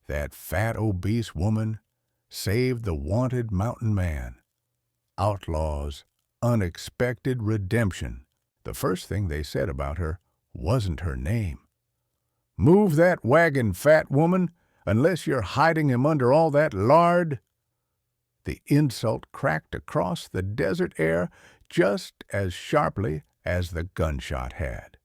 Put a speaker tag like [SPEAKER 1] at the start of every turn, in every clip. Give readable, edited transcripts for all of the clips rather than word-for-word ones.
[SPEAKER 1] That fat, obese woman saved the wanted mountain man. Outlaw's unexpected redemption. The first thing they said about her wasn't her name. "Move that wagon, fat woman, unless you're hiding him under all that lard." The insult cracked across the desert air just as sharply as the gunshot had.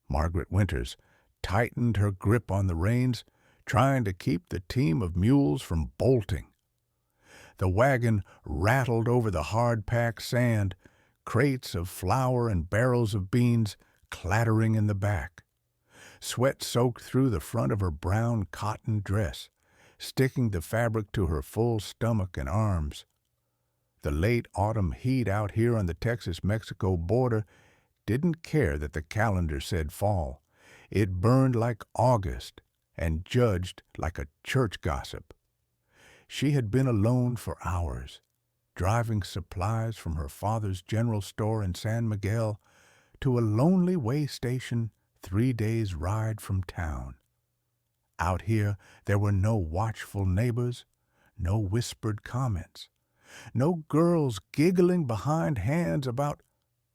[SPEAKER 1] Margaret Winters tightened her grip on the reins, trying to keep the team of mules from bolting. The wagon rattled over the hard-packed sand, crates of flour and barrels of beans clattering in the back. Sweat soaked through the front of her brown cotton dress, sticking the fabric to her full stomach and arms. The late autumn heat out here on the Texas-Mexico border didn't care that the calendar said fall. It burned like August and judged like a church gossip. She had been alone for hours, driving supplies from her father's general store in San Miguel to a lonely way station 3 days' ride from town. Out here, there were no watchful neighbors, no whispered comments, no girls giggling behind hands about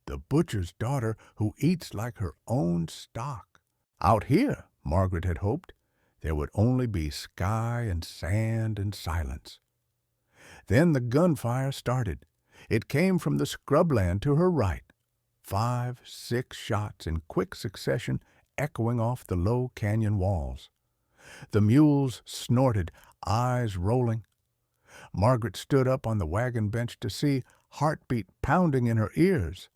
[SPEAKER 1] the butcher's daughter who eats like her own stock. Out here, Margaret had hoped, there would only be sky and sand and silence. Then the gunfire started. It came from the scrubland to her right. 5, 6 shots in quick succession echoing off the low canyon walls. The mules snorted, eyes rolling. Margaret stood up on the wagon bench to see, heartbeat pounding in her ears.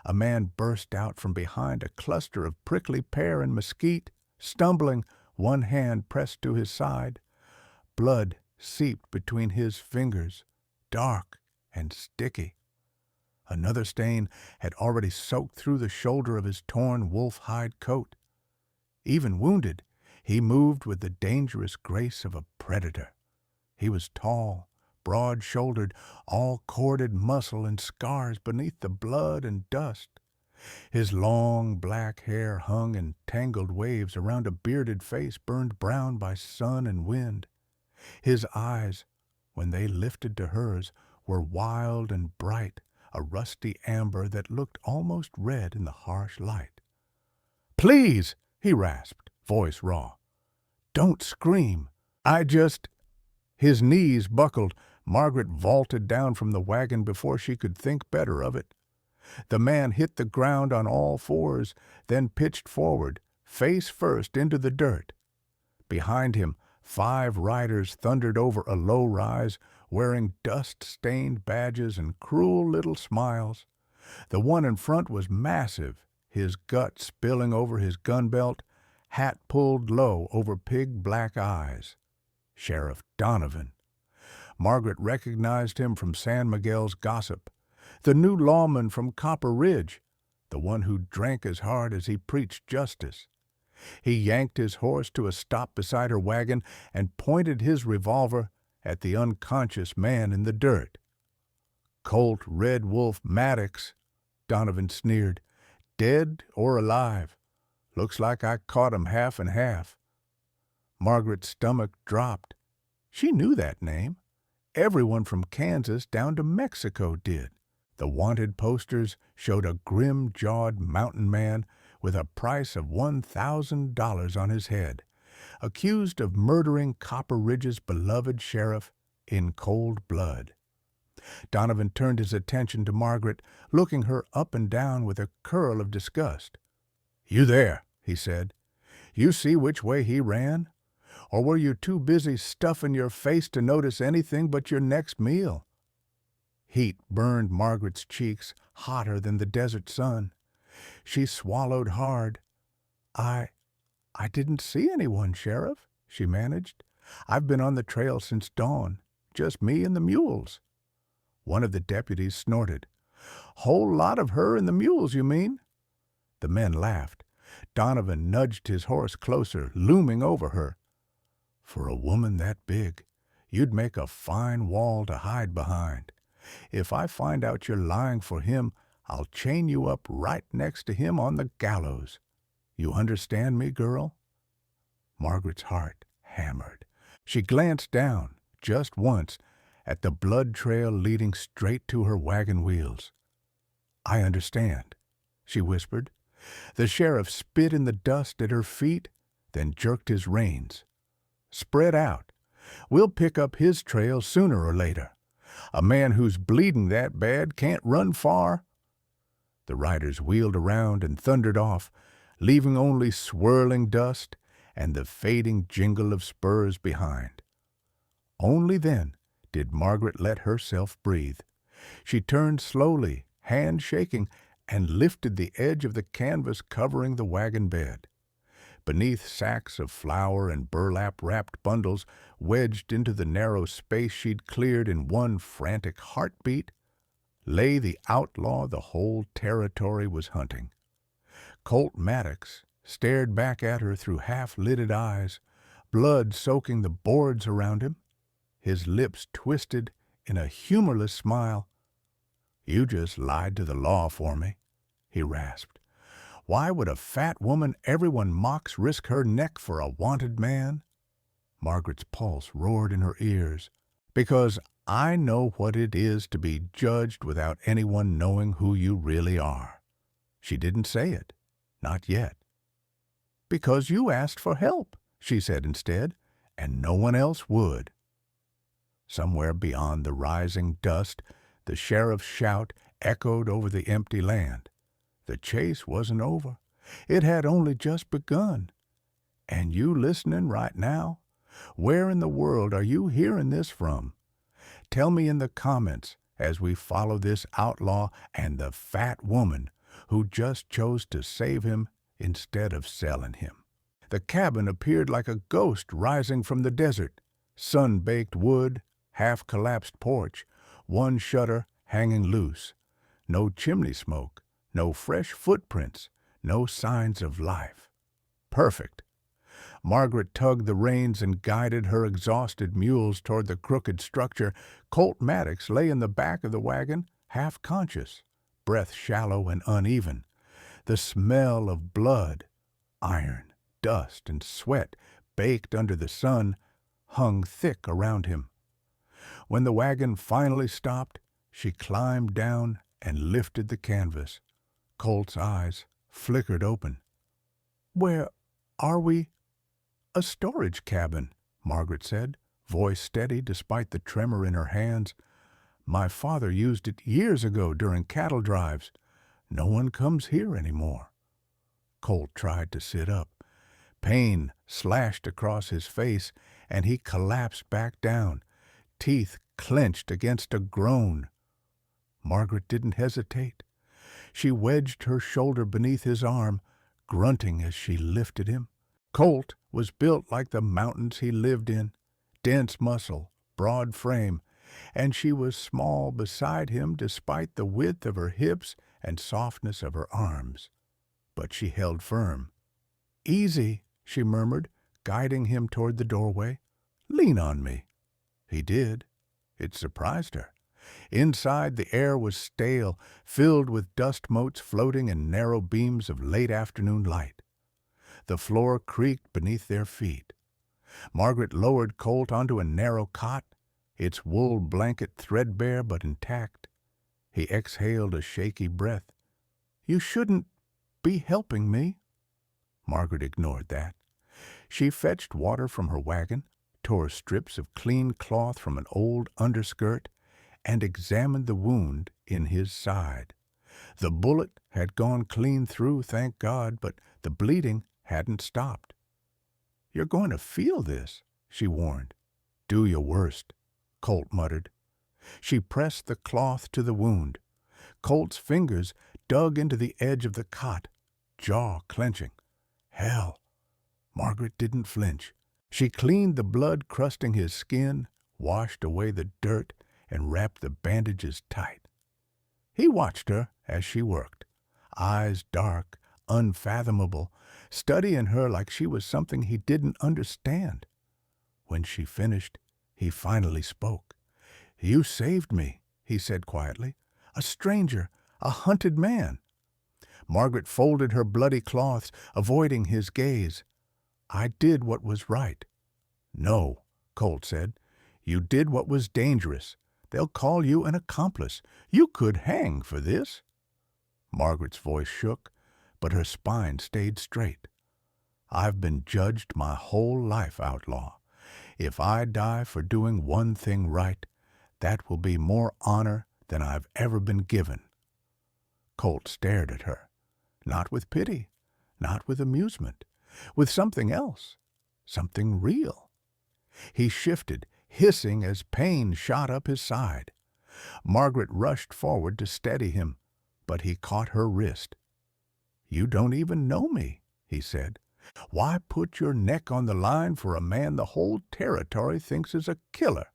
[SPEAKER 1] A man burst out from behind a cluster of prickly pear and mesquite, stumbling, one hand pressed to his side. Blood seeped between his fingers, dark and sticky. Another stain had already soaked through the shoulder of his torn wolf-hide coat. Even wounded, he moved with the dangerous grace of a predator. He was tall, broad-shouldered, all corded muscle and scars beneath the blood and dust. His long black hair hung in tangled waves around a bearded face burned brown by sun and wind. His eyes, when they lifted to hers, were wild and bright, a rusty amber that looked almost red in the harsh light. "Please," he rasped, voice raw. "Don't scream. His knees buckled. Margaret vaulted down from the wagon before she could think better of it. The man hit the ground on all fours, then pitched forward, face first into the dirt. Behind him, 5 riders thundered over a low rise, wearing dust-stained badges and cruel little smiles. The one in front was massive, his gut spilling over his gun belt, hat pulled low over pig black eyes. Sheriff Donovan. Margaret recognized him from San Miguel's gossip. The new lawman from Copper Ridge, the one who drank as hard as he preached justice. He yanked his horse to a stop beside her wagon and pointed his revolver at the unconscious man in the dirt. "Colt Red Wolf Maddox," Donovan sneered. "Dead or alive. Looks like I caught him half and half." Margaret's stomach dropped. She knew that name. Everyone from Kansas down to Mexico did. The wanted posters showed a grim-jawed mountain man with a price of $1,000 on his head, accused of murdering Copper Ridge's beloved sheriff in cold blood. Donovan turned his attention to Margaret, looking her up and down with a curl of disgust. "You there," he said. "You see which way he ran? Or were you too busy stuffing your face to notice anything but your next meal?" Heat burned Margaret's cheeks hotter than the desert sun. She swallowed hard. I didn't see anyone, Sheriff," she managed. "I've been on the trail since dawn, just me and the mules." One of the deputies snorted. "Whole lot of her and the mules, you mean?" The men laughed. Donovan nudged his horse closer, looming over her. "For a woman that big, you'd make a fine wall to hide behind. If I find out you're lying for him, I'll chain you up right next to him on the gallows. You understand me, girl?" Margaret's heart hammered. She glanced down, just once, at the blood trail leading straight to her wagon wheels. "I understand," she whispered. The sheriff spit in the dust at her feet, then jerked his reins. "Spread out. We'll pick up his trail sooner or later. A man who's bleeding that bad can't run far." The riders wheeled around and thundered off, leaving only swirling dust and the fading jingle of spurs behind. Only then did Margaret let herself breathe. She turned slowly, hand shaking, and lifted the edge of the canvas covering the wagon bed. Beneath sacks of flour and burlap-wrapped bundles wedged into the narrow space she'd cleared in one frantic heartbeat, lay the outlaw the whole territory was hunting. Colt Maddox stared back at her through half-lidded eyes, blood soaking the boards around him, his lips twisted in a humorless smile. "You just lied to the law for me," he rasped. "Why would a fat woman everyone mocks risk her neck for a wanted man?" Margaret's pulse roared in her ears. "Because I know what it is to be judged without anyone knowing who you really are." She didn't say it. Not yet. "Because you asked for help," she said instead, "and no one else would." Somewhere beyond the rising dust, the sheriff's shout echoed over the empty land. The chase wasn't over. It had only just begun. And you listening right now? Where in the world are you hearing this from? Tell me in the comments as we follow this outlaw and the fat woman who just chose to save him instead of selling him. The cabin appeared like a ghost rising from the desert. Sun-baked wood, half-collapsed porch, one shutter hanging loose. No chimney smoke, no fresh footprints, no signs of life. Perfect. Margaret tugged the reins and guided her exhausted mules toward the crooked structure. Colt Maddox lay in the back of the wagon, half-conscious, breath shallow and uneven. The smell of blood, iron, dust, and sweat baked under the sun hung thick around him. When the wagon finally stopped, she climbed down and lifted the canvas. Colt's eyes flickered open. "Where are we?" "A storage cabin," Margaret said, voice steady despite the tremor in her hands. "My father used it years ago during cattle drives. No one comes here anymore." Colt tried to sit up. Pain slashed across his face, and he collapsed back down, teeth clenched against a groan. Margaret didn't hesitate. She wedged her shoulder beneath his arm, grunting as she lifted him. Colt was built like the mountains he lived in, dense muscle, broad frame, and she was small beside him despite the width of her hips and softness of her arms. But she held firm. "Easy," she murmured, guiding him toward the doorway. "Lean on me." He did. It surprised her. Inside, the air was stale, filled with dust motes floating in narrow beams of late afternoon light. The floor creaked beneath their feet. Margaret lowered Colt onto a narrow cot, its wool blanket threadbare but intact. He exhaled a shaky breath. "You shouldn't be helping me." Margaret ignored that. She fetched water from her wagon, tore strips of clean cloth from an old underskirt, and examined the wound in his side. The bullet had gone clean through, thank God, but the bleeding hadn't stopped. "You're going to feel this," she warned. "Do your worst," Colt muttered. She pressed the cloth to the wound. Colt's fingers dug into the edge of the cot, jaw clenching. Hell! Margaret didn't flinch. She cleaned the blood crusting his skin, washed away the dirt, and wrapped the bandages tight. He watched her as she worked, eyes dark, unfathomable, studying her like she was something he didn't understand. When she finished, he finally spoke. "You saved me," he said quietly. "A stranger, a hunted man." Margaret folded her bloody cloths, avoiding his gaze. "I did what was right." "No," Colt said. "You did what was dangerous. They'll call you an accomplice. You could hang for this." Margaret's voice shook, but her spine stayed straight. "I've been judged my whole life, Outlaw. If I die for doing one thing right, that will be more honor than I've ever been given." Colt stared at her, not with pity, not with amusement, with something else, something real. He shifted, hissing as pain shot up his side. Margaret rushed forward to steady him, but he caught her wrist. "You don't even know me," he said. "Why put your neck on the line for a man the whole territory thinks is a killer?"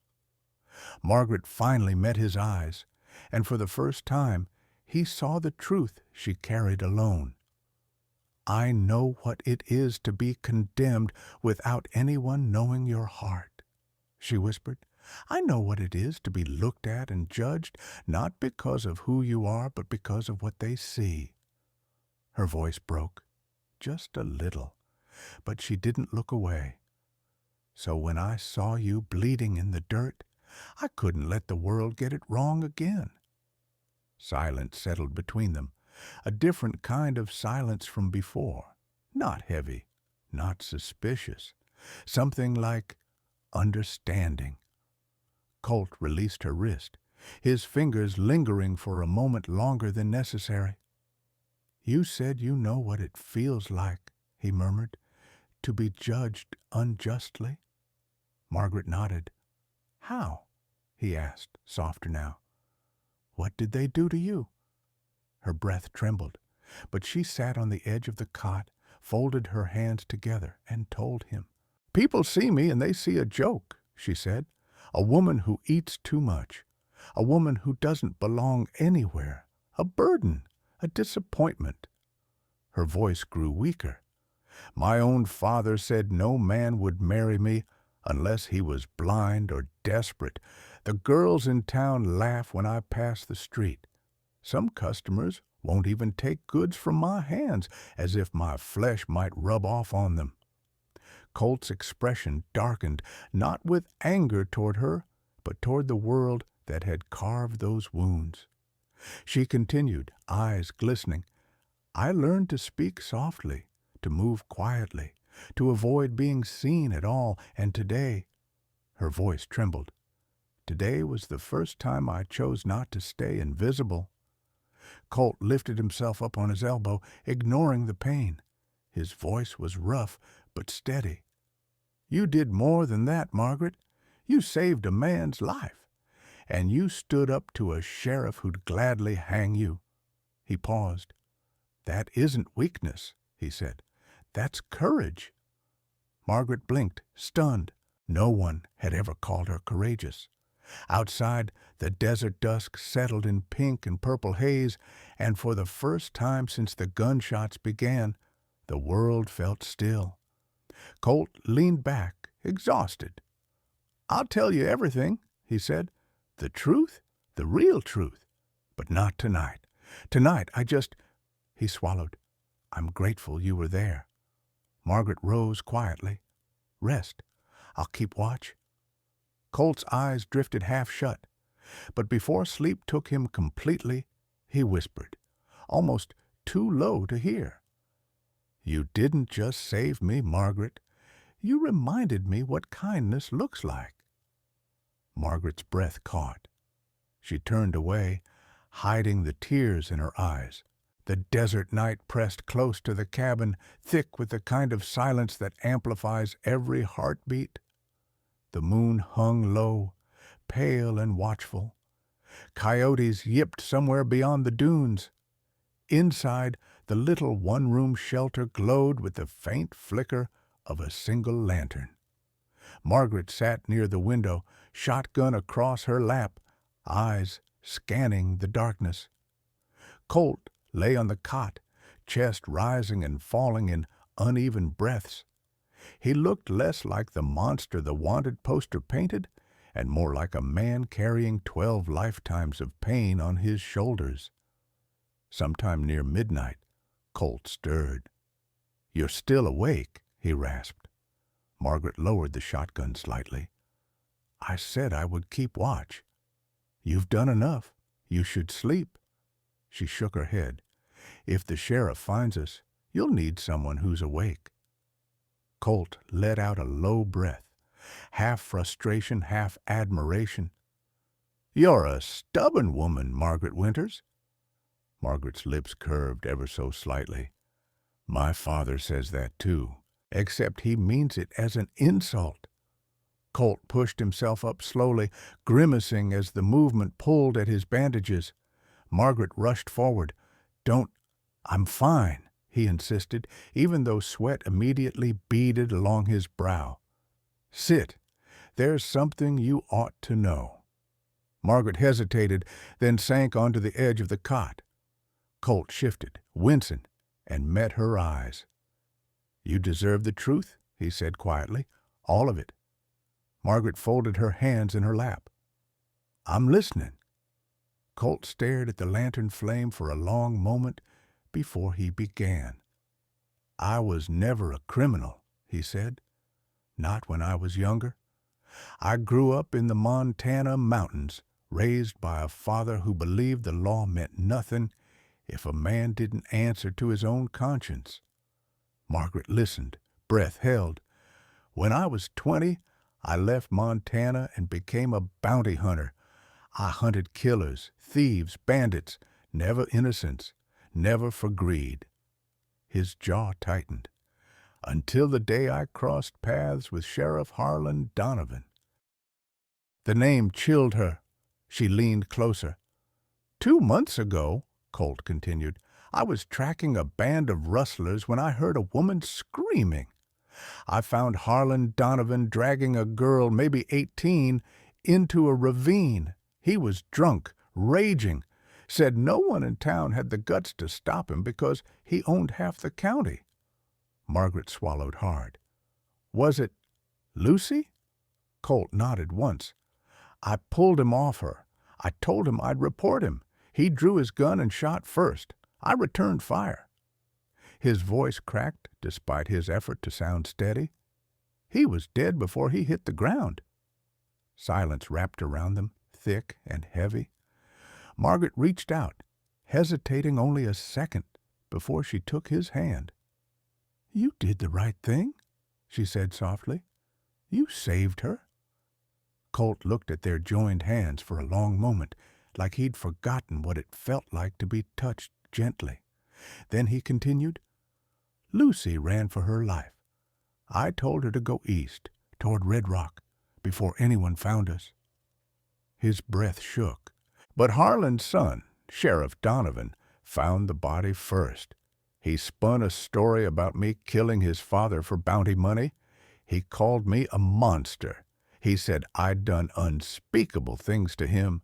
[SPEAKER 1] Margaret finally met his eyes, and for the first time he saw the truth she carried alone. "I know what it is to be condemned without anyone knowing your heart," she whispered. "I know what it is to be looked at and judged, not because of who you are, but because of what they see." Her voice broke, just a little, but she didn't look away. "So when I saw you bleeding in the dirt, I couldn't let the world get it wrong again." Silence settled between them, a different kind of silence from before, not heavy, not suspicious, something like understanding. Colt released her wrist, his fingers lingering for a moment longer than necessary. "You said you know what it feels like," he murmured, "to be judged unjustly?" Margaret nodded. "How?" he asked, softer now. "What did they do to you?" Her breath trembled, but she sat on the edge of the cot, folded her hands together, and told him. "People see me and they see a joke," she said. "A woman who eats too much. A woman who doesn't belong anywhere. A burden. A disappointment." Her voice grew weaker. "My own father said no man would marry me unless he was blind or desperate. The girls in town laugh when I pass the street. Some customers won't even take goods from my hands, as if my flesh might rub off on them." Colt's expression darkened, not with anger toward her, but toward the world that had carved those wounds. She continued, eyes glistening. "I learned to speak softly, to move quietly, to avoid being seen at all, and today—" her voice trembled. "Today was the first time I chose not to stay invisible." Colt lifted himself up on his elbow, ignoring the pain. His voice was rough, but steady. "You did more than that, Margaret. You saved a man's life. And you stood up to a sheriff who'd gladly hang you." He paused. "That isn't weakness," he said. "That's courage." Margaret blinked, stunned. No one had ever called her courageous. Outside, the desert dusk settled in pink and purple haze, and for the first time since the gunshots began, the world felt still. Colt leaned back, exhausted. "I'll tell you everything," he said. "The truth, the real truth. But not tonight. Tonight, He swallowed. "I'm grateful you were there." Margaret rose quietly. "Rest. I'll keep watch." Colt's eyes drifted half shut, but before sleep took him completely, he whispered, almost too low to hear. "You didn't just save me, Margaret. You reminded me what kindness looks like." Margaret's breath caught. She turned away, hiding the tears in her eyes. The desert night pressed close to the cabin, thick with the kind of silence that amplifies every heartbeat. The moon hung low, pale and watchful. Coyotes yipped somewhere beyond the dunes. Inside, the little one-room shelter glowed with the faint flicker of a single lantern. Margaret sat near the window, shotgun across her lap, eyes scanning the darkness. Colt lay on the cot, chest rising and falling in uneven breaths. He looked less like the monster the wanted poster painted, and more like a man carrying 12 lifetimes of pain on his shoulders. Sometime near midnight, Colt stirred. "You're still awake," he rasped. Margaret lowered the shotgun slightly. I said I would keep watch. You've done enough. You should sleep. She shook her head. If the sheriff finds us, you'll need someone who's awake. Colt let out a low breath, half frustration, half admiration. You're a stubborn woman, Margaret Winters. Margaret's lips curved ever so slightly. My father says that too, except he means it as an insult. Colt pushed himself up slowly, grimacing as the movement pulled at his bandages. Margaret rushed forward. Don't, I'm fine, he insisted, even though sweat immediately beaded along his brow. Sit. There's something you ought to know. Margaret hesitated, then sank onto the edge of the cot. Colt shifted, wincing, and met her eyes. You deserve the truth, he said quietly. All of it. Margaret folded her hands in her lap. I'm listening. Colt stared at the lantern flame for a long moment before he began. I was never a criminal, he said. Not when I was younger. I grew up in the Montana mountains, raised by a father who believed the law meant nothing if a man didn't answer to his own conscience. Margaret listened, breath held. When I was 20, I left Montana and became a bounty hunter. I hunted killers, thieves, bandits, never innocents, never for greed. His jaw tightened. Until the day I crossed paths with Sheriff Harlan Donovan. The name chilled her. She leaned closer. 2 months ago, Colt continued, I was tracking a band of rustlers when I heard a woman screaming. I found Harlan Donovan dragging a girl, maybe 18, into a ravine. He was drunk, raging, said no one in town had the guts to stop him because he owned half the county. Margaret swallowed hard. Was it Lucy? Colt nodded once. I pulled him off her. I told him I'd report him. He drew his gun and shot first. I returned fire. His voice cracked despite his effort to sound steady. He was dead before he hit the ground. Silence wrapped around them, thick and heavy. Margaret reached out, hesitating only a second before she took his hand. You did the right thing, she said softly. You saved her. Colt looked at their joined hands for a long moment, like he'd forgotten what it felt like to be touched gently. Then he continued, Lucy ran for her life. I told her to go east, toward Red Rock, before anyone found us. His breath shook. But Harlan's son, Sheriff Donovan, found the body first. He spun a story about me killing his father for bounty money. He called me a monster. He said I'd done unspeakable things to him.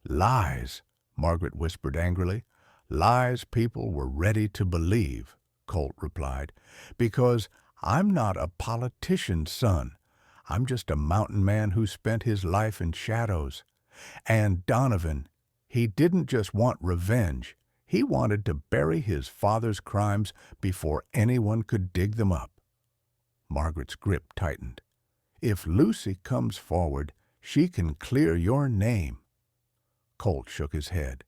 [SPEAKER 1] Lies, Margaret whispered angrily. Lies people were ready to believe, Colt replied, because I'm not a politician's son. I'm just a mountain man who spent his life in shadows. And Donovan, he didn't just want revenge. He wanted to bury his father's crimes before anyone could dig them up. Margaret's grip tightened. If Lucy comes forward, she can clear your name. Colt shook his head.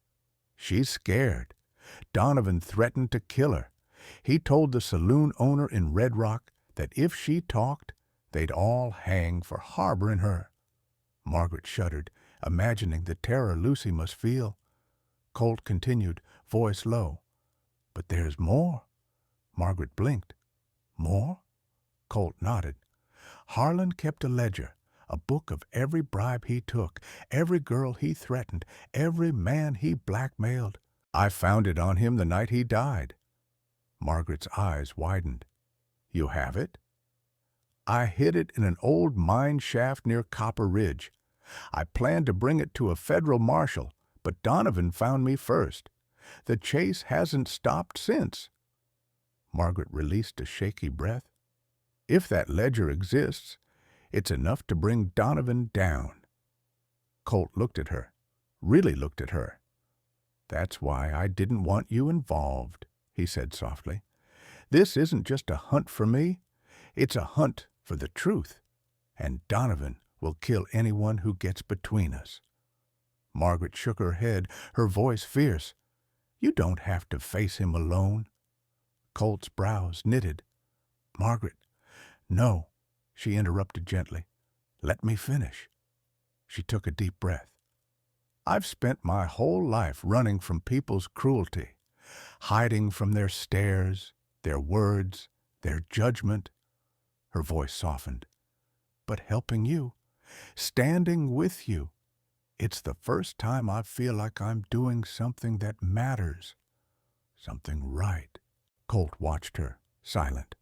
[SPEAKER 1] She's scared. Donovan threatened to kill her. He told the saloon owner in Red Rock that if she talked, they'd all hang for harboring her. Margaret shuddered, imagining the terror Lucy must feel. Colt continued, voice low. But there's more. Margaret blinked. More? Colt nodded. Harlan kept a ledger, a book of every bribe he took, every girl he threatened, every man he blackmailed. I found it on him the night he died. Margaret's eyes widened. You have it? I hid it in an old mine shaft near Copper Ridge. I planned to bring it to a federal marshal, but Donovan found me first. The chase hasn't stopped since. Margaret released a shaky breath. If that ledger exists, it's enough to bring Donovan down. Colt looked at her, really looked at her. That's why I didn't want you involved, he said softly. This isn't just a hunt for me. It's a hunt for the truth. And Donovan will kill anyone who gets between us." Margaret shook her head, her voice fierce. "You don't have to face him alone." Colt's brows knitted. "Margaret, no," she interrupted gently. "Let me finish." She took a deep breath. "I've spent my whole life running from people's cruelty, hiding from their stares, their words, their judgment." Her voice softened. "But helping you, standing with you, it's the first time I feel like I'm doing something that matters, something right." Colt watched her, silent.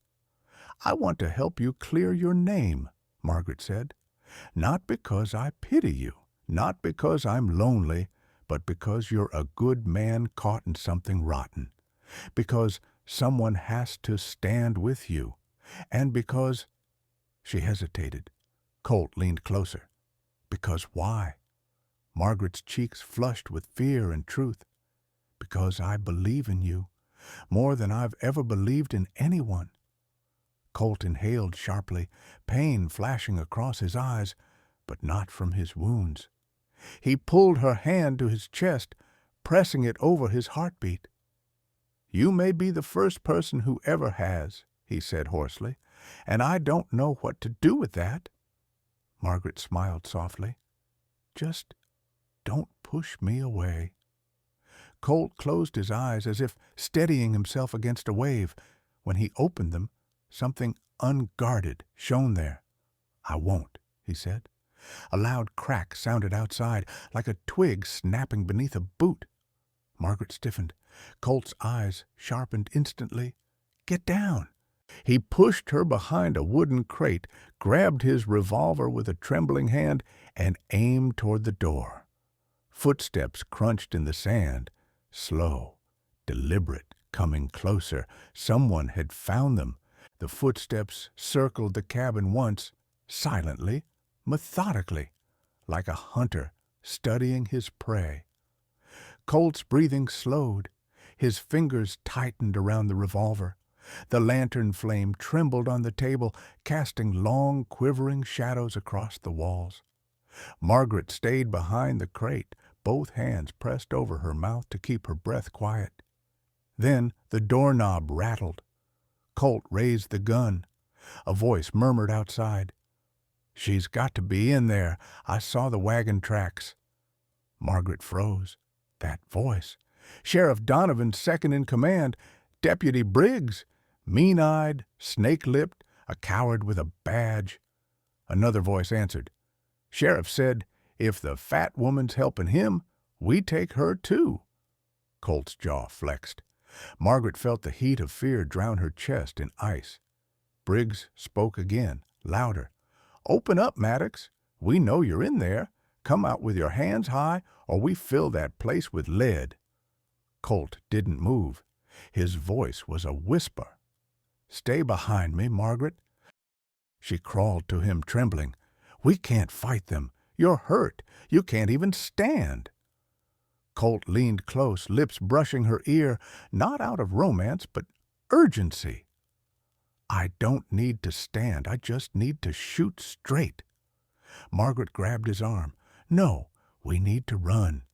[SPEAKER 1] "I want to help you clear your name," Margaret said. "Not because I pity you, not because I'm lonely, but because you're a good man caught in something rotten. Because someone has to stand with you. And because—" She hesitated. Colt leaned closer. "Because why?" Margaret's cheeks flushed with fear and truth. "Because I believe in you, more than I've ever believed in anyone." Colt inhaled sharply, pain flashing across his eyes, but not from his wounds. He pulled her hand to his chest, pressing it over his heartbeat. "You may be the first person who ever has," he said hoarsely, "and I don't know what to do with that." Margaret smiled softly. "Just don't push me away." Colt closed his eyes as if steadying himself against a wave. When he opened them, something unguarded shone there. "I won't," he said. A loud crack sounded outside, like a twig snapping beneath a boot. Margaret stiffened. Colt's eyes sharpened instantly. "Get down!" He pushed her behind a wooden crate, grabbed his revolver with a trembling hand, and aimed toward the door. Footsteps crunched in the sand, slow, deliberate, coming closer. Someone had found them. The footsteps circled the cabin once, silently, methodically, like a hunter studying his prey. Colt's breathing slowed. His fingers tightened around the revolver. The lantern flame trembled on the table, casting long, quivering shadows across the walls. Margaret stayed behind the crate, both hands pressed over her mouth to keep her breath quiet. Then the doorknob rattled. Colt raised the gun. A voice murmured outside. "She's got to be in there. I saw the wagon tracks." Margaret froze. That voice. Sheriff Donovan's second in command, Deputy Briggs, mean-eyed, snake-lipped, a coward with a badge. Another voice answered. "Sheriff said, if the fat woman's helping him, we take her too." Colt's jaw flexed. Margaret felt the heat of fear drown her chest in ice. Briggs spoke again, louder. "Open up, Maddox. We know you're in there. Come out with your hands high, or we fill that place with lead." Colt didn't move. His voice was a whisper. "Stay behind me, Margaret." She crawled to him, trembling. "We can't fight them. You're hurt. You can't even stand." Colt leaned close, lips brushing her ear, not out of romance, but urgency. "I don't need to stand. I just need to shoot straight." Margaret grabbed his arm. "No, we need to run.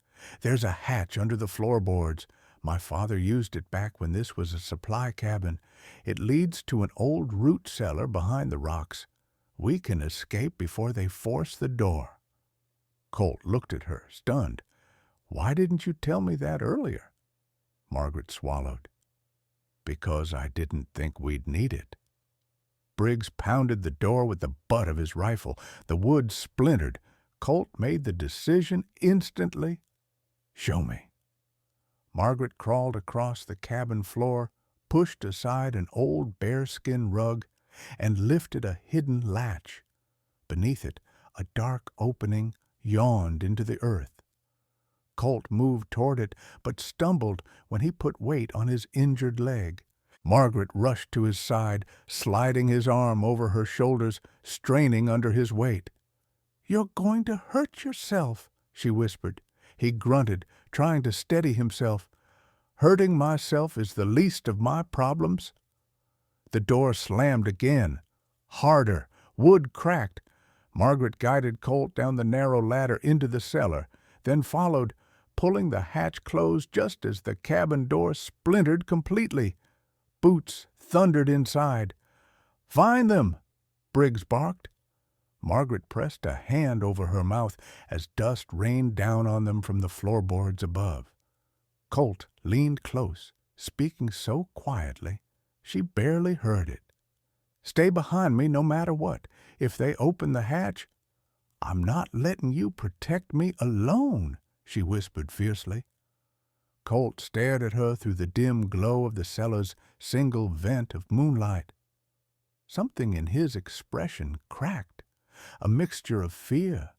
[SPEAKER 1] There's a hatch under the floorboards. My father used it back when this was a supply cabin. It leads to an old root cellar behind the rocks. We can escape before they force the door." Colt looked at her, stunned. "Why didn't you tell me that earlier?" Margaret swallowed. "Because I didn't think we'd need it." Briggs pounded the door with the butt of his rifle. The wood splintered. Colt made the decision instantly. "Show me." Margaret crawled across the cabin floor, pushed aside an old bearskin rug, and lifted a hidden latch. Beneath it, a dark opening yawned into the earth. Colt moved toward it, but stumbled when he put weight on his injured leg. Margaret rushed to his side, sliding his arm over her shoulders, straining under his weight. "You're going to hurt yourself," she whispered. He grunted, trying to steady himself. "Hurting myself is the least of my problems." The door slammed again. Harder. Wood cracked. Margaret guided Colt down the narrow ladder into the cellar, then followed, pulling the hatch closed just as the cabin door splintered completely. Boots thundered inside. "Find them!" Briggs barked. Margaret pressed a hand over her mouth as dust rained down on them from the floorboards above. Colt leaned close, speaking so quietly she barely heard it. "Stay behind me no matter what. If they open the hatch—" "I'm not letting you protect me alone," she whispered fiercely. Colt stared at her through the dim glow of the cellar's single vent of moonlight. Something in his expression cracked, a mixture of fear,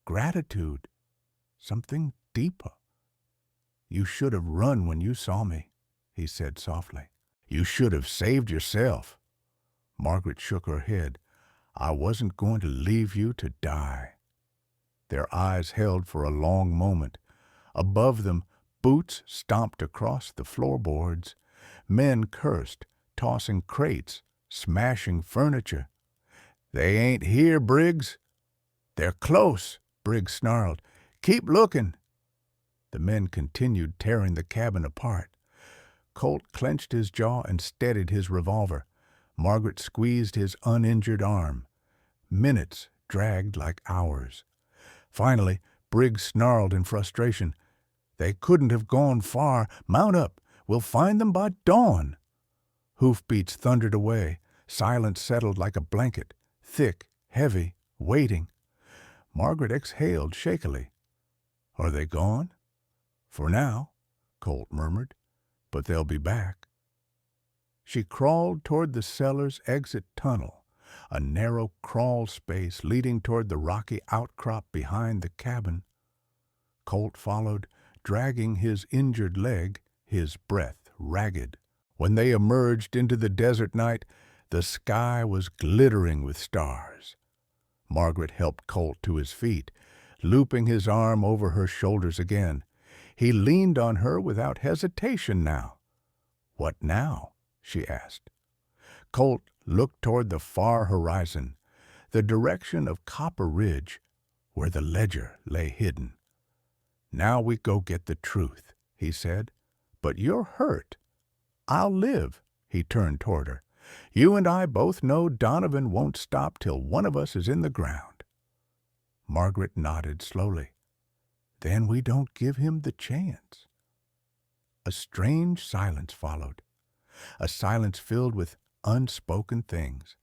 [SPEAKER 1] gratitude, something deeper. "You should have run when you saw me," he said softly. "You should have saved yourself." Margaret shook her head. "I wasn't going to leave you to die." Their eyes held for a long moment. Above them, boots stomped across the floorboards. Men cursed, tossing crates, smashing furniture. "They ain't here, Briggs." "They're close," Briggs snarled. "Keep looking." The men continued tearing the cabin apart. Colt clenched his jaw and steadied his revolver. Margaret squeezed his uninjured arm. Minutes dragged like hours. Finally, Briggs snarled in frustration. "They couldn't have gone far. Mount up. We'll find them by dawn." Hoofbeats thundered away. Silence settled like a blanket, thick, heavy, waiting. Margaret exhaled shakily. "Are they gone?" "For now," Colt murmured. "But they'll be back." She crawled toward the cellar's exit tunnel, a narrow crawl space leading toward the rocky outcrop behind the cabin. Colt followed, dragging his injured leg, his breath ragged. When they emerged into the desert night, the sky was glittering with stars. Margaret helped Colt to his feet, looping his arm over her shoulders again. He leaned on her without hesitation now. "What now?" she asked. Colt looked toward the far horizon, the direction of Copper Ridge, where the ledger lay hidden. "Now we go get the truth," he said. "But you're hurt." "I'll live." He turned toward her. "You and I both know Donovan won't stop till one of us is in the ground." Margaret nodded slowly. "Then we don't give him the chance." A strange silence followed, a silence filled with unspoken things.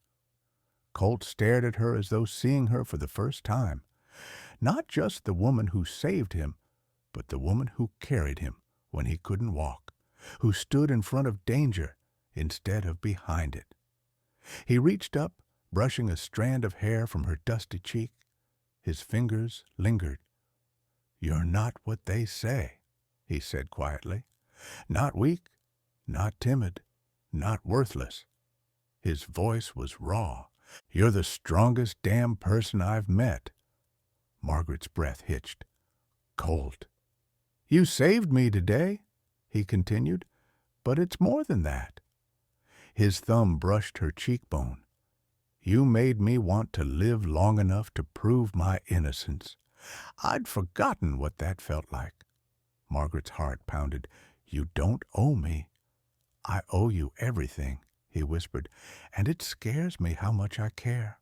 [SPEAKER 1] Colt stared at her as though seeing her for the first time. Not just the woman who saved him, but the woman who carried him when he couldn't walk, who stood in front of danger instead of behind it. He reached up, brushing a strand of hair from her dusty cheek. His fingers lingered. "You're not what they say," he said quietly. "Not weak, not timid, not worthless." His voice was raw. "You're the strongest damn person I've met." Margaret's breath hitched. "Colt." "You saved me today," he continued, "but it's more than that." His thumb brushed her cheekbone. "You made me want to live long enough to prove my innocence. I'd forgotten what that felt like." Margaret's heart pounded. "You don't owe me." "I owe you everything," he whispered, "and it scares me how much I care."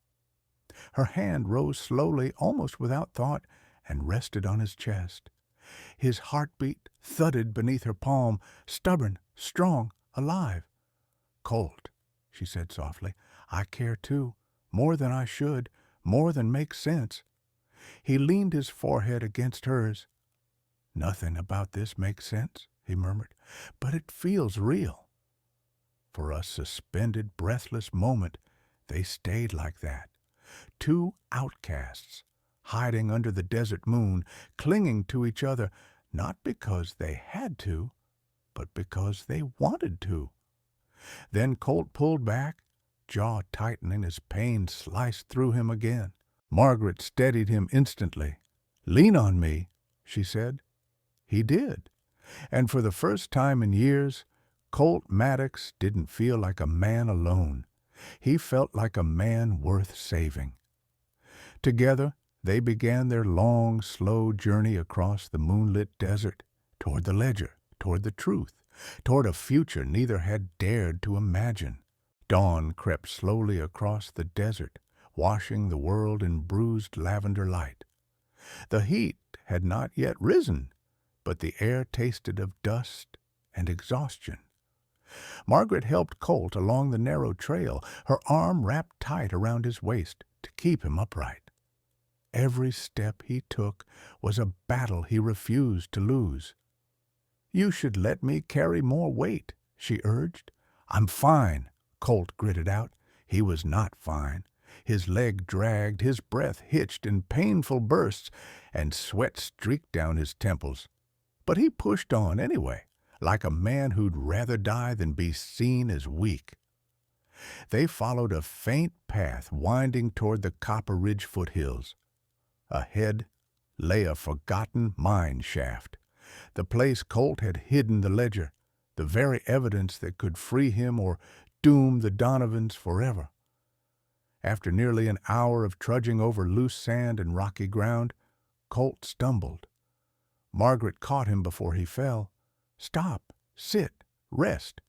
[SPEAKER 1] Her hand rose slowly, almost without thought, and rested on his chest. His heartbeat thudded beneath her palm, stubborn, strong, alive. "Colt," she said softly, "I care too, more than I should, more than makes sense." He leaned his forehead against hers. "Nothing about this makes sense," he murmured, "but it feels real." For a suspended, breathless moment, they stayed like that. Two outcasts, hiding under the desert moon, clinging to each other, not because they had to, but because they wanted to. Then Colt pulled back, jaw tightening as pain sliced through him again. Margaret steadied him instantly. "Lean on me," she said. He did, and for the first time in years, Colt Maddox didn't feel like a man alone. He felt like a man worth saving. Together, they began their long, slow journey across the moonlit desert, toward the ledger, toward the truth, toward a future neither had dared to imagine. Dawn crept slowly across the desert, washing the world in bruised lavender light. The heat had not yet risen, but the air tasted of dust and exhaustion. Margaret helped Colt along the narrow trail, her arm wrapped tight around his waist to keep him upright. Every step he took was a battle he refused to lose. "You should let me carry more weight," she urged. "I'm fine," Colt gritted out. He was not fine. His leg dragged, his breath hitched in painful bursts, and sweat streaked down his temples. But he pushed on anyway, like a man who'd rather die than be seen as weak. They followed a faint path winding toward the Copper Ridge foothills. Ahead lay a forgotten mine shaft, the place Colt had hidden the ledger, the very evidence that could free him or doom the Donovans forever. After nearly an hour of trudging over loose sand and rocky ground, Colt stumbled. Margaret caught him before he fell. "Stop, sit, rest."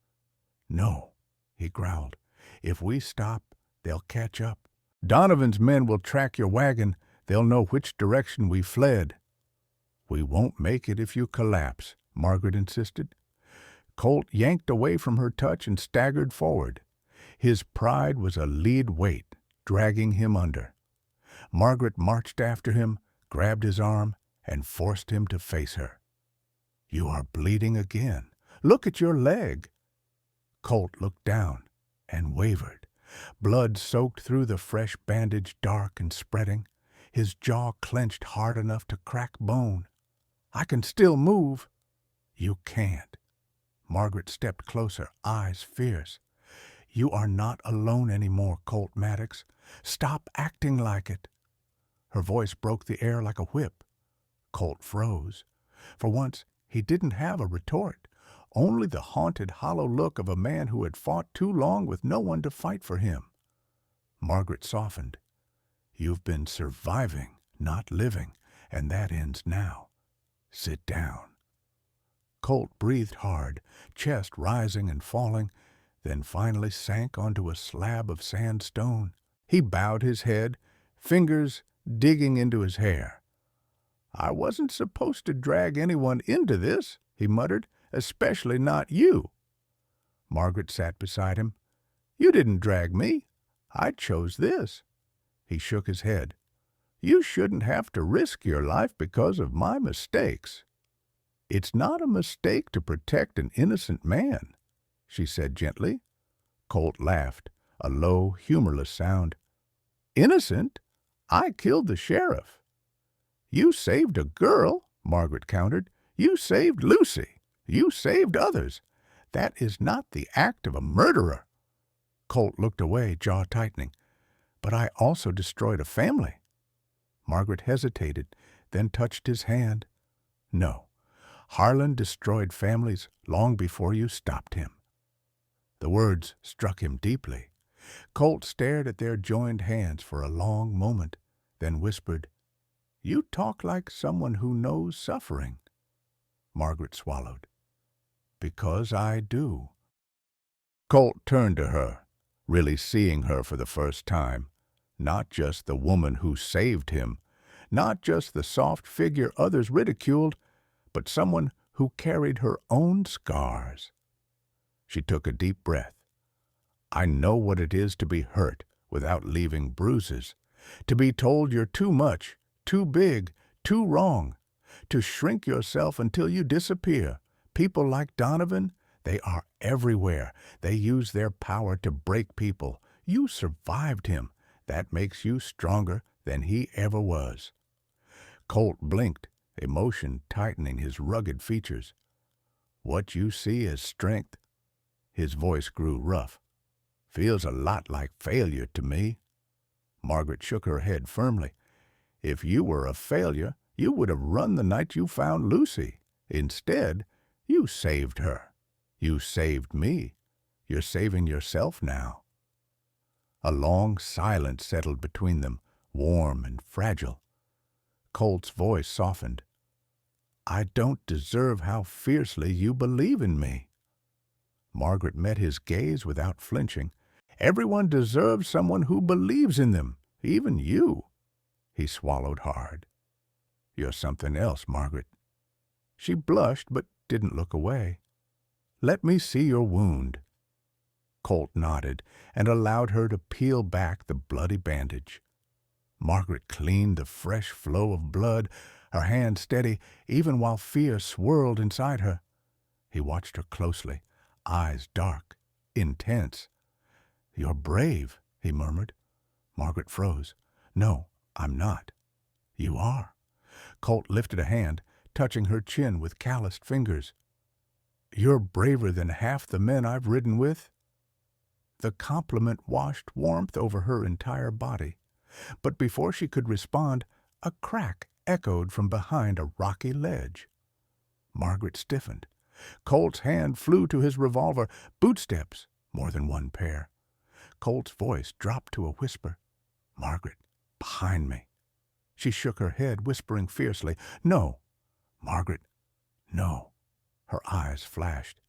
[SPEAKER 1] "No," he growled. "If we stop, they'll catch up. Donovan's men will track your wagon. They'll know which direction we fled." "We won't make it if you collapse," Margaret insisted. Colt yanked away from her touch and staggered forward. His pride was a lead weight, dragging him under. Margaret marched after him, grabbed his arm, and forced him to face her. "You are bleeding again. Look at your leg." Colt looked down and wavered. Blood soaked through the fresh bandage, dark and spreading. His jaw clenched hard enough to crack bone. "I can still move." "You can't." Margaret stepped closer, eyes fierce. "You are not alone anymore, Colt Maddox. Stop acting like it." Her voice broke the air like a whip. Colt froze. For once, he didn't have a retort, only the haunted, hollow look of a man who had fought too long with no one to fight for him. Margaret softened. "You've been surviving, not living, and that ends now. Sit down." Colt breathed hard, chest rising and falling, then finally sank onto a slab of sandstone. He bowed his head, fingers digging into his hair. "I wasn't supposed to drag anyone into this," he muttered, "especially not you." Margaret sat beside him. "You didn't drag me. I chose this." He shook his head. "You shouldn't have to risk your life because of my mistakes." "It's not a mistake to protect an innocent man," she said gently. Colt laughed, a low, humorless sound. "Innocent? I killed the sheriff." "You saved a girl," Margaret countered. "You saved Lucy. You saved others. That is not the act of a murderer." Colt looked away, jaw tightening. "But I also destroyed a family." Margaret hesitated, then touched his hand. "No, Harlan destroyed families long before you stopped him." The words struck him deeply. Colt stared at their joined hands for a long moment, then whispered, "You talk like someone who knows suffering." Margaret swallowed. "Because I do." Colt turned to her, really seeing her for the first time. Not just the woman who saved him, not just the soft figure others ridiculed, but someone who carried her own scars. She took a deep breath. "I know what it is to be hurt without leaving bruises, to be told you're too much, too big, too wrong, to shrink yourself until you disappear. People like Donovan, they are everywhere. They use their power to break people. You survived him. That makes you stronger than he ever was." Colt blinked, emotion tightening his rugged features. "What you see as strength," his voice grew rough, "feels a lot like failure to me." Margaret shook her head firmly. "If you were a failure, you would have run the night you found Lucy. Instead, you saved her. You saved me. You're saving yourself now." A long silence settled between them, warm and fragile. Colt's voice softened. "I don't deserve how fiercely you believe in me." Margaret met his gaze without flinching. "Everyone deserves someone who believes in them, even you." He swallowed hard. "You're something else, Margaret." She blushed but didn't look away. "Let me see your wound." Colt nodded and allowed her to peel back the bloody bandage. Margaret cleaned the fresh flow of blood, her hand steady, even while fear swirled inside her. He watched her closely, eyes dark, intense. "You're brave," he murmured. Margaret froze. "No, I'm not." "You are." Colt lifted a hand, touching her chin with calloused fingers. "You're braver than half the men I've ridden with." The compliment washed warmth over her entire body. But before she could respond, a crack echoed from behind a rocky ledge. Margaret stiffened. Colt's hand flew to his revolver. Bootsteps, more than one pair. Colt's voice dropped to a whisper. "Margaret, behind me." She shook her head, whispering fiercely, "No." "Margaret, no." Her eyes flashed.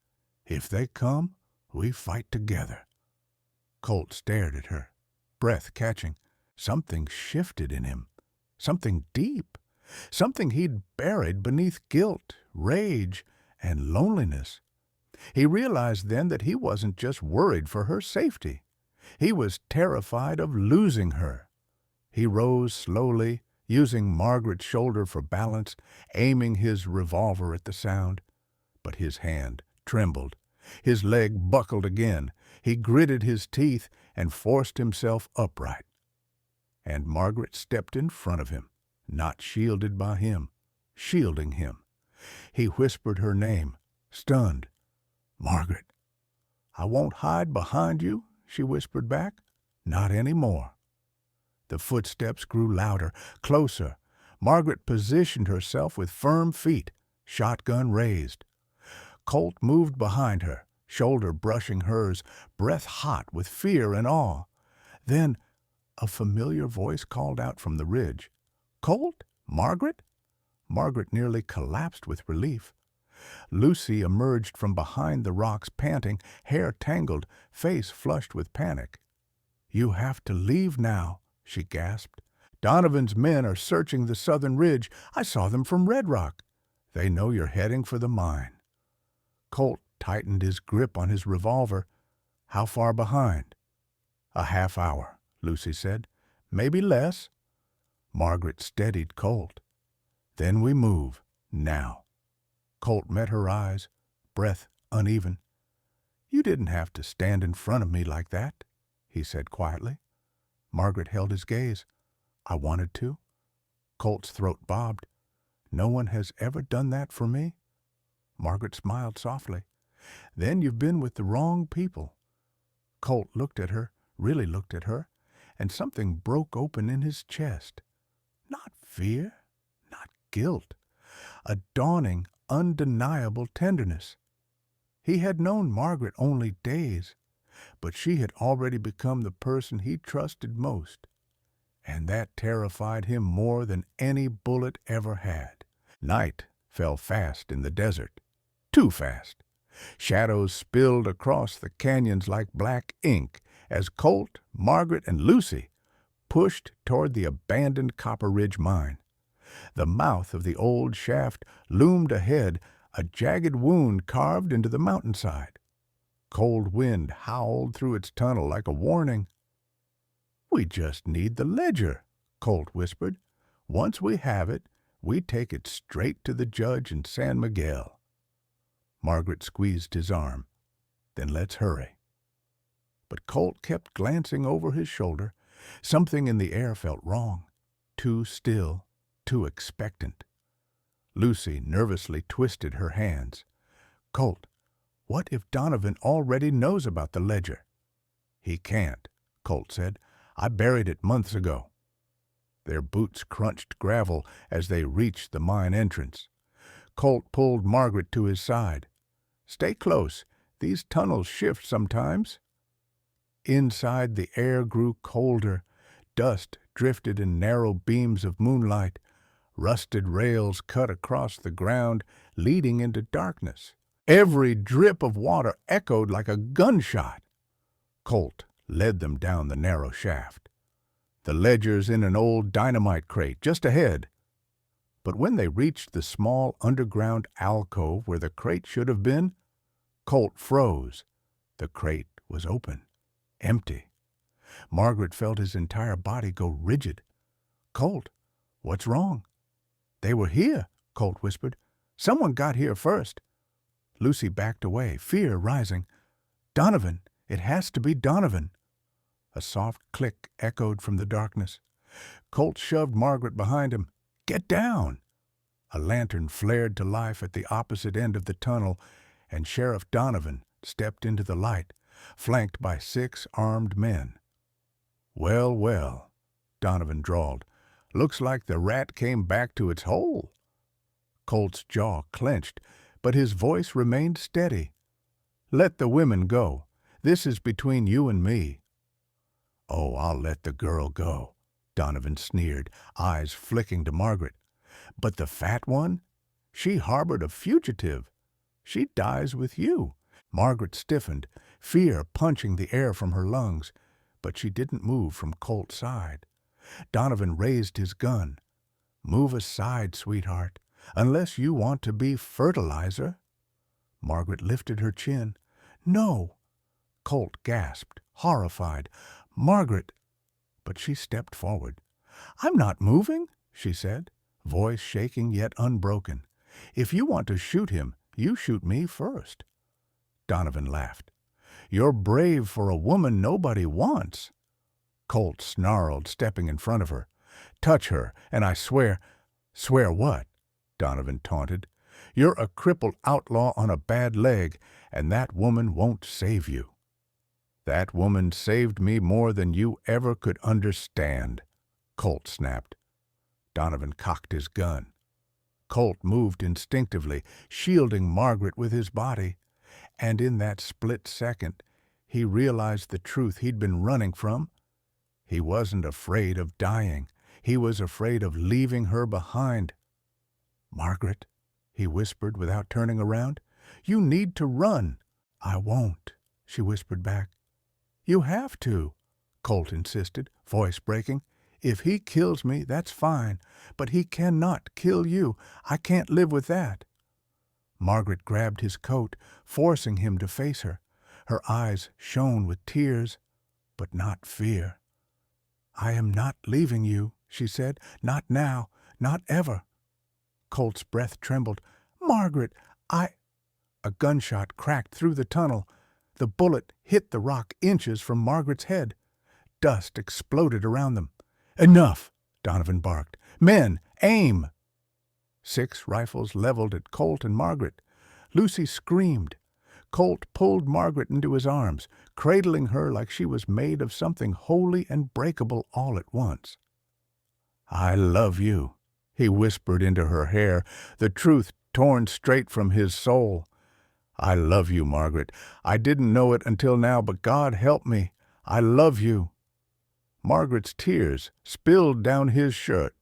[SPEAKER 1] "If they come, we fight together." Colt stared at her, breath catching. Something shifted in him, something deep, something he'd buried beneath guilt, rage, and loneliness. He realized then that he wasn't just worried for her safety. He was terrified of losing her. He rose slowly, using Margaret's shoulder for balance, aiming his revolver at the sound. But his hand trembled. His leg buckled again. He gritted his teeth and forced himself upright. And Margaret stepped in front of him, not shielded by him, shielding him. He whispered her name, stunned. "Margaret." "I won't hide behind you," she whispered back. "Not any more." The footsteps grew louder, closer. Margaret positioned herself with firm feet, shotgun raised. Colt moved behind her, shoulder brushing hers, breath hot with fear and awe. Then a familiar voice called out from the ridge. "Colt? Margaret?" Margaret nearly collapsed with relief. Lucy emerged from behind the rocks panting, hair tangled, face flushed with panic. "You have to leave now," she gasped. "Donovan's men are searching the southern ridge. I saw them from Red Rock. They know you're heading for the mine." Colt tightened his grip on his revolver. "How far behind?" "A half hour," Lucy said. "Maybe less." Margaret steadied Colt. "Then we move, now." Colt met her eyes, breath uneven. "You didn't have to stand in front of me like that," he said quietly. Margaret held his gaze. "I wanted to." Colt's throat bobbed. "No one has ever done that for me." Margaret smiled softly. "Then you've been with the wrong people." Colt looked at her, really looked at her, and something broke open in his chest. Not fear, not guilt, a dawning, undeniable tenderness. He had known Margaret only days, but she had already become the person he trusted most, and that terrified him more than any bullet ever had. Night fell fast in the desert, too fast. Shadows spilled across the canyons like black ink as Colt, Margaret, and Lucy pushed toward the abandoned Copper Ridge mine. The mouth of the old shaft loomed ahead, a jagged wound carved into the mountainside. Cold wind howled through its tunnel like a warning. "We just need the ledger," Colt whispered. "Once we have it, we take it straight to the judge in San Miguel." Margaret squeezed his arm. "Then let's hurry." But Colt kept glancing over his shoulder. Something in the air felt wrong, too still, too expectant. Lucy nervously twisted her hands. "Colt, what if Donovan already knows about the ledger?" "He can't," Colt said. "I buried it months ago." Their boots crunched gravel as they reached the mine entrance. Colt pulled Margaret to his side. "Stay close. These tunnels shift sometimes." Inside, the air grew colder. Dust drifted in narrow beams of moonlight. Rusted rails cut across the ground, leading into darkness. Every drip of water echoed like a gunshot. Colt led them down the narrow shaft. The ledger's in an old dynamite crate just ahead. But when they reached the small underground alcove where the crate should have been, Colt froze. The crate was open, empty. Margaret felt his entire body go rigid. "Colt, what's wrong?" "They were here," Colt whispered. "Someone got here first." Lucy backed away, fear rising. "Donovan! It has to be Donovan!" A soft click echoed from the darkness. Colt shoved Margaret behind him. "Get down!" A lantern flared to life at the opposite end of the tunnel, and Sheriff Donovan stepped into the light, flanked by 6 armed men. "Well, well," Donovan drawled. "Looks like the rat came back to its hole." Colt's jaw clenched, but his voice remained steady. "Let the women go. This is between you and me." "Oh, I'll let the girl go," Donovan sneered, eyes flicking to Margaret. "But the fat one? She harbored a fugitive. She dies with you." Margaret stiffened, fear punching the air from her lungs, but she didn't move from Colt's side. Donovan raised his gun. "Move aside, sweetheart, unless you want to be fertilizer." Margaret lifted her chin. "No!" Colt gasped, horrified. "Margaret!" But she stepped forward. "I'm not moving," she said, voice shaking yet unbroken. "If you want to shoot him, you shoot me first." Donovan laughed. "You're brave for a woman nobody wants." Colt snarled, stepping in front of her. "Touch her, and I swear—" "Swear what?" Donovan taunted. "You're a crippled outlaw on a bad leg, and that woman won't save you." "That woman saved me more than you ever could understand," Colt snapped. Donovan cocked his gun. Colt moved instinctively, shielding Margaret with his body. And in that split second, he realized the truth he'd been running from. He wasn't afraid of dying. He was afraid of leaving her behind. "Margaret," he whispered without turning around, "you need to run." "I won't," she whispered back. "You have to," Colt insisted, voice breaking. "If he kills me, that's fine, but he cannot kill you. I can't live with that." Margaret grabbed his coat, forcing him to face her. Her eyes shone with tears, but not fear. "I am not leaving you," she said. "Not now, not ever." Colt's breath trembled. "Margaret, I—" A gunshot cracked through the tunnel. The bullet hit the rock inches from Margaret's head. Dust exploded around them. "Enough!" Donovan barked. "Men, aim!" 6 rifles leveled at Colt and Margaret. Lucy screamed. Colt pulled Margaret into his arms, cradling her like she was made of something holy and breakable all at once. "I love you," he whispered into her hair, the truth torn straight from his soul. "I love you, Margaret. I didn't know it until now, but God help me. I love you." Margaret's tears spilled down his shirt.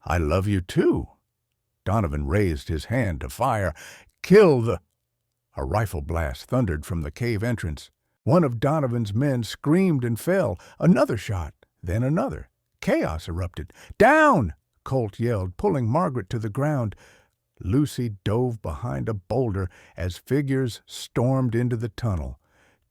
[SPEAKER 1] "I love you too." Donovan raised his hand to fire. "Kill the—" A rifle blast thundered from the cave entrance. One of Donovan's men screamed and fell. Another shot, then another. Chaos erupted. "Down!" Colt yelled, pulling Margaret to the ground. Lucy dove behind a boulder as figures stormed into the tunnel.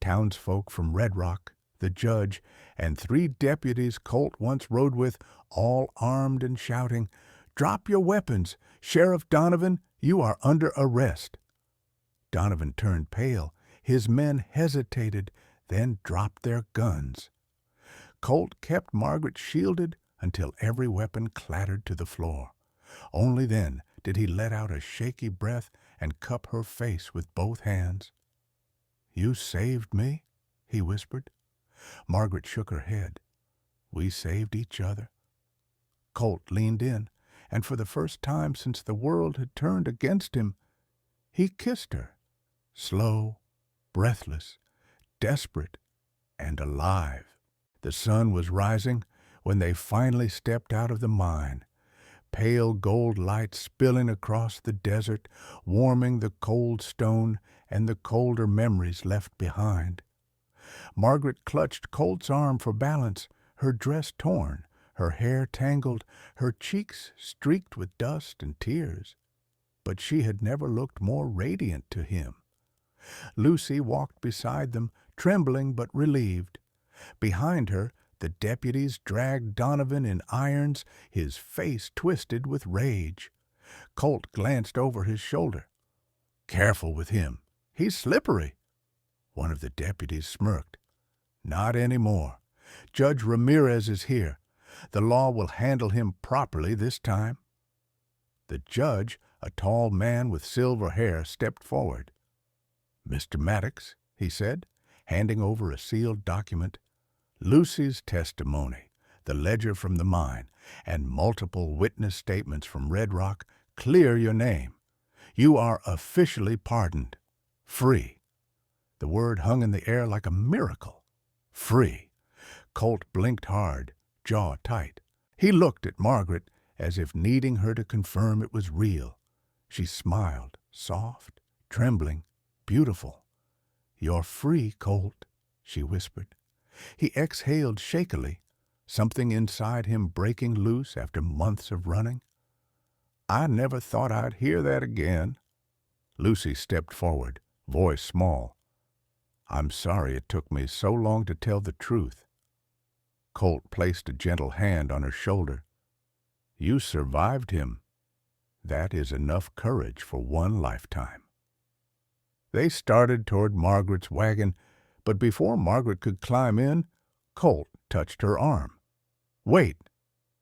[SPEAKER 1] Townsfolk from Red Rock, the judge, and 3 deputies Colt once rode with, all armed and shouting, "Drop your weapons! Sheriff Donovan, you are under arrest!" Donovan turned pale. His men hesitated, then dropped their guns. Colt kept Margaret shielded until every weapon clattered to the floor. Only then did he let out a shaky breath and cup her face with both hands. "You saved me," he whispered. Margaret shook her head. "We saved each other." Colt leaned in, and for the first time since the world had turned against him, he kissed her, slow, breathless, desperate, and alive. The sun was rising. When they finally stepped out of the mine, pale gold light spilling across the desert, warming the cold stone and the colder memories left behind. Margaret clutched Colt's arm for balance, her dress torn, her hair tangled, her cheeks streaked with dust and tears. But she had never looked more radiant to him. Lucy walked beside them, trembling but relieved. Behind her, the deputies dragged Donovan in irons, his face twisted with rage. Colt glanced over his shoulder. "Careful with him. He's slippery." One of the deputies smirked. "Not anymore. Judge Ramirez is here. The law will handle him properly this time." The judge, a tall man with silver hair, stepped forward. "Mr. Maddox," he said, handing over a sealed document, "Lucy's testimony, the ledger from the mine, and multiple witness statements from Red Rock clear your name. You are officially pardoned. Free." The word hung in the air like a miracle. Free. Colt blinked hard, jaw tight. He looked at Margaret as if needing her to confirm it was real. She smiled, soft, trembling, beautiful. "You're free, Colt," she whispered. He exhaled shakily, something inside him breaking loose after months of running. "I never thought I'd hear that again." Lucy stepped forward, voice small. "I'm sorry it took me so long to tell the truth." Colt placed a gentle hand on her shoulder. "You survived him. That is enough courage for one lifetime." They started toward Margaret's wagon, but before Margaret could climb in, Colt touched her arm. "Wait!"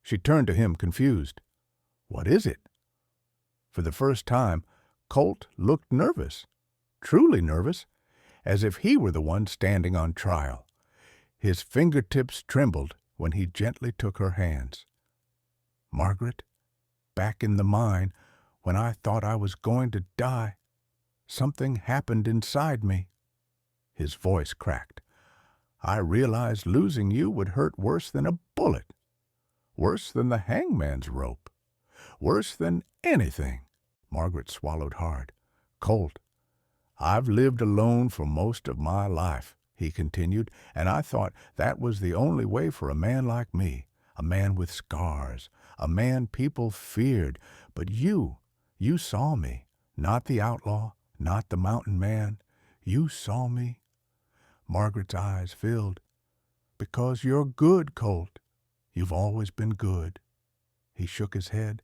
[SPEAKER 1] She turned to him, confused. "What is it?" For the first time, Colt looked nervous, truly nervous, as if he were the one standing on trial. His fingertips trembled when he gently took her hands. "Margaret, back in the mine, when I thought I was going to die, something happened inside me." His voice cracked. "I realized losing you would hurt worse than a bullet, worse than the hangman's rope, worse than anything." Margaret swallowed hard. "Colt, I've lived alone for most of my life," he continued, "and I thought that was the only way for a man like me, a man with scars, a man people feared. But you saw me, not the outlaw, not the mountain man. You saw me." Margaret's eyes filled. "Because you're good, Colt. You've always been good." He shook his head.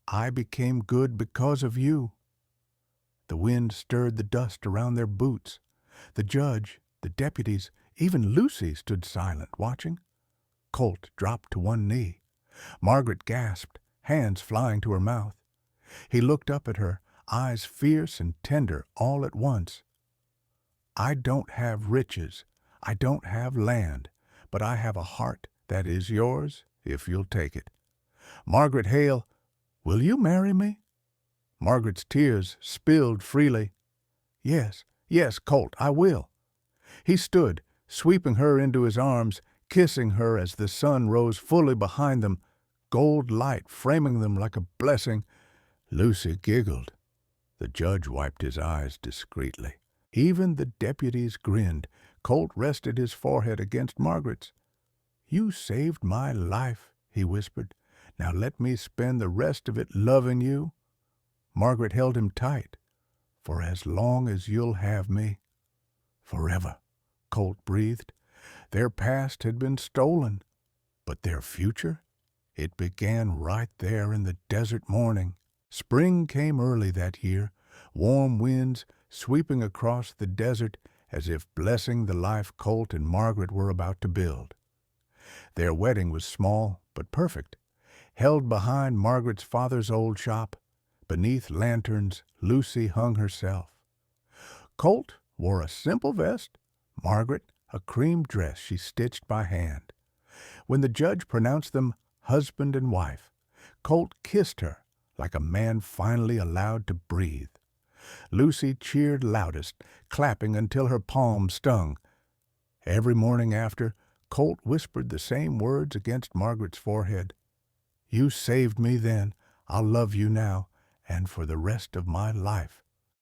[SPEAKER 1] "I became good because of you." The wind stirred the dust around their boots. The judge, the deputies, even Lucy stood silent, watching. Colt dropped to one knee. Margaret gasped, hands flying to her mouth. He looked up at her, eyes fierce and tender all at once. "I don't have riches, I don't have land, but I have a heart that is yours if you'll take it. Margaret Hale, will you marry me?" Margaret's tears spilled freely. "Yes, yes, Colt, I will." He stood, sweeping her into his arms, kissing her as the sun rose fully behind them, gold light framing them like a blessing. Lucy giggled. The judge wiped his eyes discreetly. Even the deputies grinned. Colt rested his forehead against Margaret's. "You saved my life," he whispered. "Now let me spend the rest of it loving you." Margaret held him tight. "For as long as you'll have me." "Forever," Colt breathed. Their past had been stolen, but their future? It began right there in the desert morning. Spring came early that year, warm winds sweeping across the desert as if blessing the life Colt and Margaret were about to build. Their wedding was small but perfect, held behind Margaret's father's old shop. Beneath lanterns, Lucy hung herself. Colt wore a simple vest, Margaret a cream dress she stitched by hand. When the judge pronounced them husband and wife, Colt kissed her like a man finally allowed to breathe. Lucy cheered loudest, clapping until her palms stung. Every morning after, Colt whispered the same words against Margaret's forehead. "You saved me then. I'll love you now, and for the rest of my life."